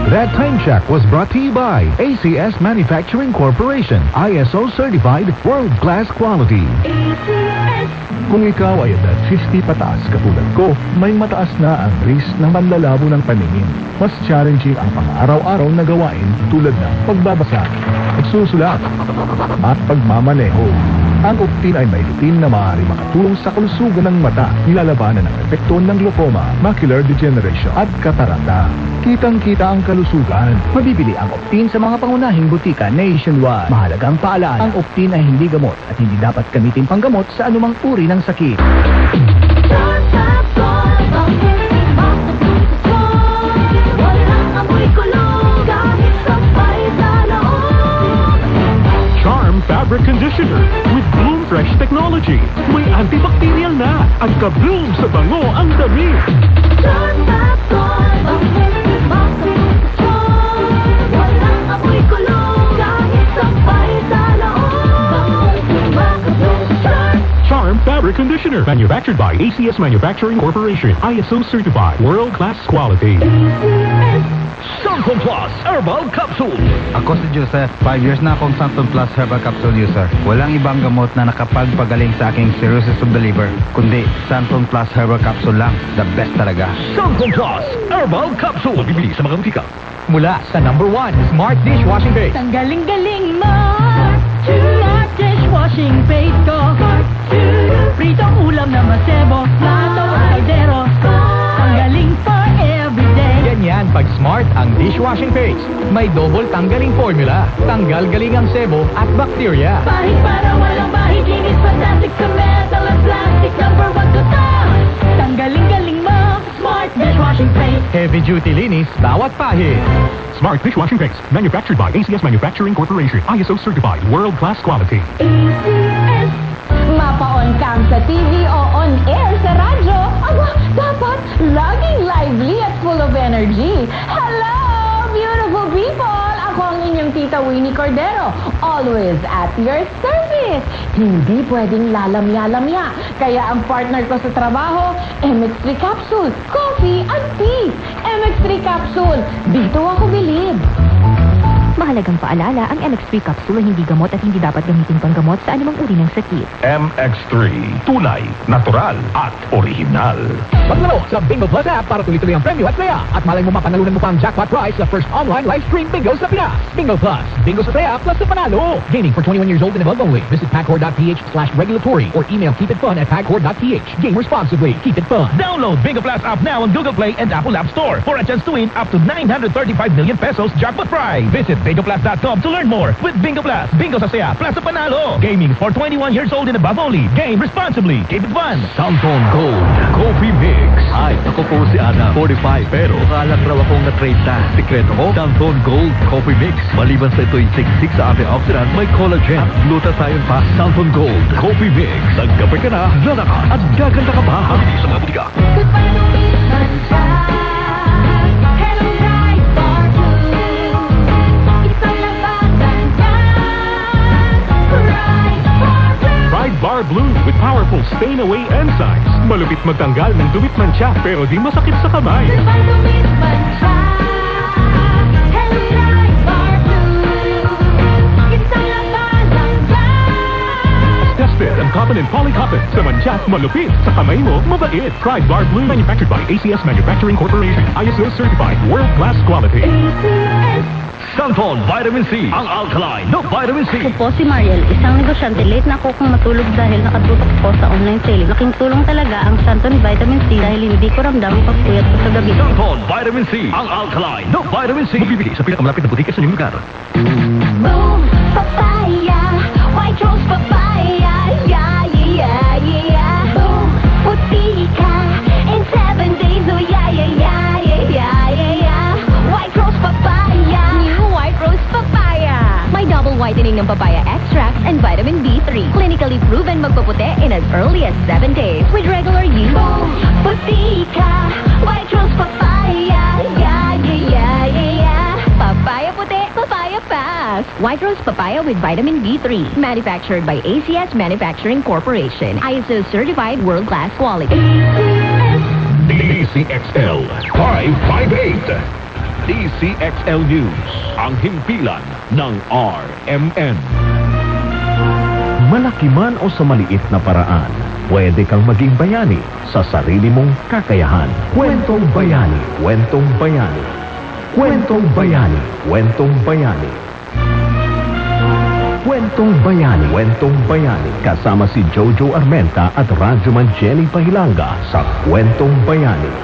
That time check was brought to you by ACS Manufacturing Corporation, ISO certified world-class quality. Kung ikaw ay edad 50 pataas katulad ko, may mataas na ang risk na manlalabo ng paningin. Mas challenging ang pang-araw-araw na gawain tulad ng pagbabasa, pagsusulat, at pagmamaneho. Ang Optin ay may lutin na maaari makatulong sa kalusugan ng mata, nilalabanan ng epekto ng glaucoma, macular degeneration at katarata. Kitang-kita ang kalusugan. Mabibili ang Optin sa mga pangunahing butika nationwide. Mahalagang paalala, ang Optin ay hindi gamot at hindi dapat gamitin panggamot sa anumang uri ng sakit. Charm Fabric Conditioner with Bloom Fresh Technology. May antibacterial na at ka-bloom sa bango ang dami. Charm Fabric Conditioner, manufactured by ACS Manufacturing Corporation, ISO certified, world-class quality. Santon Plus Herbal Capsule. Ako si Joseph, 5 years na akong Santon Plus Herbal Capsule user. Walang ibang gamot na nakapagpagaling sa aking cirrhosis of the liver, kundi Santon Plus Herbal Capsule lang. The best talaga. Santon Plus Herbal Capsule. Bibili sa mga butika. Mula sa #1 Smart Dishwashing Base. Ang galing-galing mo, Smart Dishwashing Base ko. Pritong ulam na masebo, plato at kaldero. Ang galing for everyday. Ganyan pag Smart ang dishwashing paste. May double tanggaling formula. Tanggal galing ang sebo at bacteria. Bahid para walang bahid, linis fantastic sa metal at plastic. #1 to top. Tanggaling-galing mo, Smart Dishwashing Paste. Heavy duty linis, bawat pahid. Smart Dishwashing Paste, manufactured by ACS Manufacturing Corporation, ISO certified, world-class quality. ACS. Mapa-on cam sa TV o on air sa radyo. Aba, dapat laging lively at full of energy. Hello, beautiful people! Ako ang inyong tita Winnie Cordero. Always at your service. Hindi pwedeng lalamya-lamya. Kaya ang partner ko sa trabaho, MX3 Capsule, coffee and tea. MX3 Capsule, dito ako bilib. Mahalagang paalala, ang MX3 capsule ay hindi gamot at hindi dapat gamitin panggamot sa anumang uri ng sakit. MX3. Tunay, natural, at original. Maglaro sa Bingo Plus app para tuloy-tuloy ang premyo at saya. At malay mo mapanalunan mo pa ang jackpot prize sa first online live stream bingo sa Pinas. Bingo Plus. Bingo sa saya plus sa panalo. Gaming for 21 years old and above only. Visit pagcor.ph/regulatory or email keepitfun@pagcor.ph. Game responsibly. Keep it fun. Download Bingo Plus app now on Google Play and Apple App Store for a chance to win up to 935 million pesos jackpot prize. Visit BingoPlus.com to learn more. With Bingo Plus, bingo sa saya, plus sa panalo. Gaming for 21 years old and above only. Game responsibly. Keep it fun. Santon Gold Coffee Mix. Hi, ako po si Ana, 45, pero kalat raw akong na-30. Sikreto ko, Santon Gold Coffee Mix. Maliban sa ito'y siksik sa antioxidant, may collagen at glutathione pa. Santon Gold Coffee Mix. Nagkape ka na, lana ka, at gaganda ka pa. Mabili sa mga butika. Bar Blue with powerful stain-away enzymes. Malupit magtanggal ng dumit mancha pero di masakit sa kamay. Tested ang cotton and polycotton. Sa mancha, malupit. Sa kamay mo, mabait. Pride Bar Blue. Manufactured by ACS Manufacturing Corporation. ISO certified. World-class quality. Santon Vitamin C. Ang alkaline no Vitamin C. Ako po si Mariel, isang negosyante. Late na ako kung matulog dahil nakatutok ko sa online selling. Laking tulong talaga ang Santon Vitamin C dahil hindi ko ramdam pagpuyat ko sa gabi. Santon Vitamin C. Ang alkaline no Vitamin C. Mabibili sa pinakamalapit na butika sa inyong lugar. Boom, papaya, white rose papaya, yeah, yeah, yeah. Boom, puti ka in 7 days, oh yeah, yeah, yeah, yeah, yeah, yeah. White rose papaya, new white rose papaya. May double whitening ng papaya extract and vitamin B3. Clinically proven magpaputi in as early as 7 days with regular use. Boom, puti ka, white rose papaya, yeah, yeah, yeah, yeah. Papaya puti, papaya fast. White Rose Papaya with vitamin B3. Manufactured by ACS Manufacturing Corporation. ISO certified world-class quality. DCXL 558. DCXL News, ang himpilan ng RMN. Malaki man o sa maliit na paraan, pwede kang maging bayani sa sarili mong kakayahan. Kwentong Bayani, Kwentong Bayani. Kwentong Bayani, Kwentong Bayani. Kwentong Bayani, Kwentong Bayani. Kasama si Jojo Armenta at Radyoman Jenny Pahilanga sa Kwentong Bayani.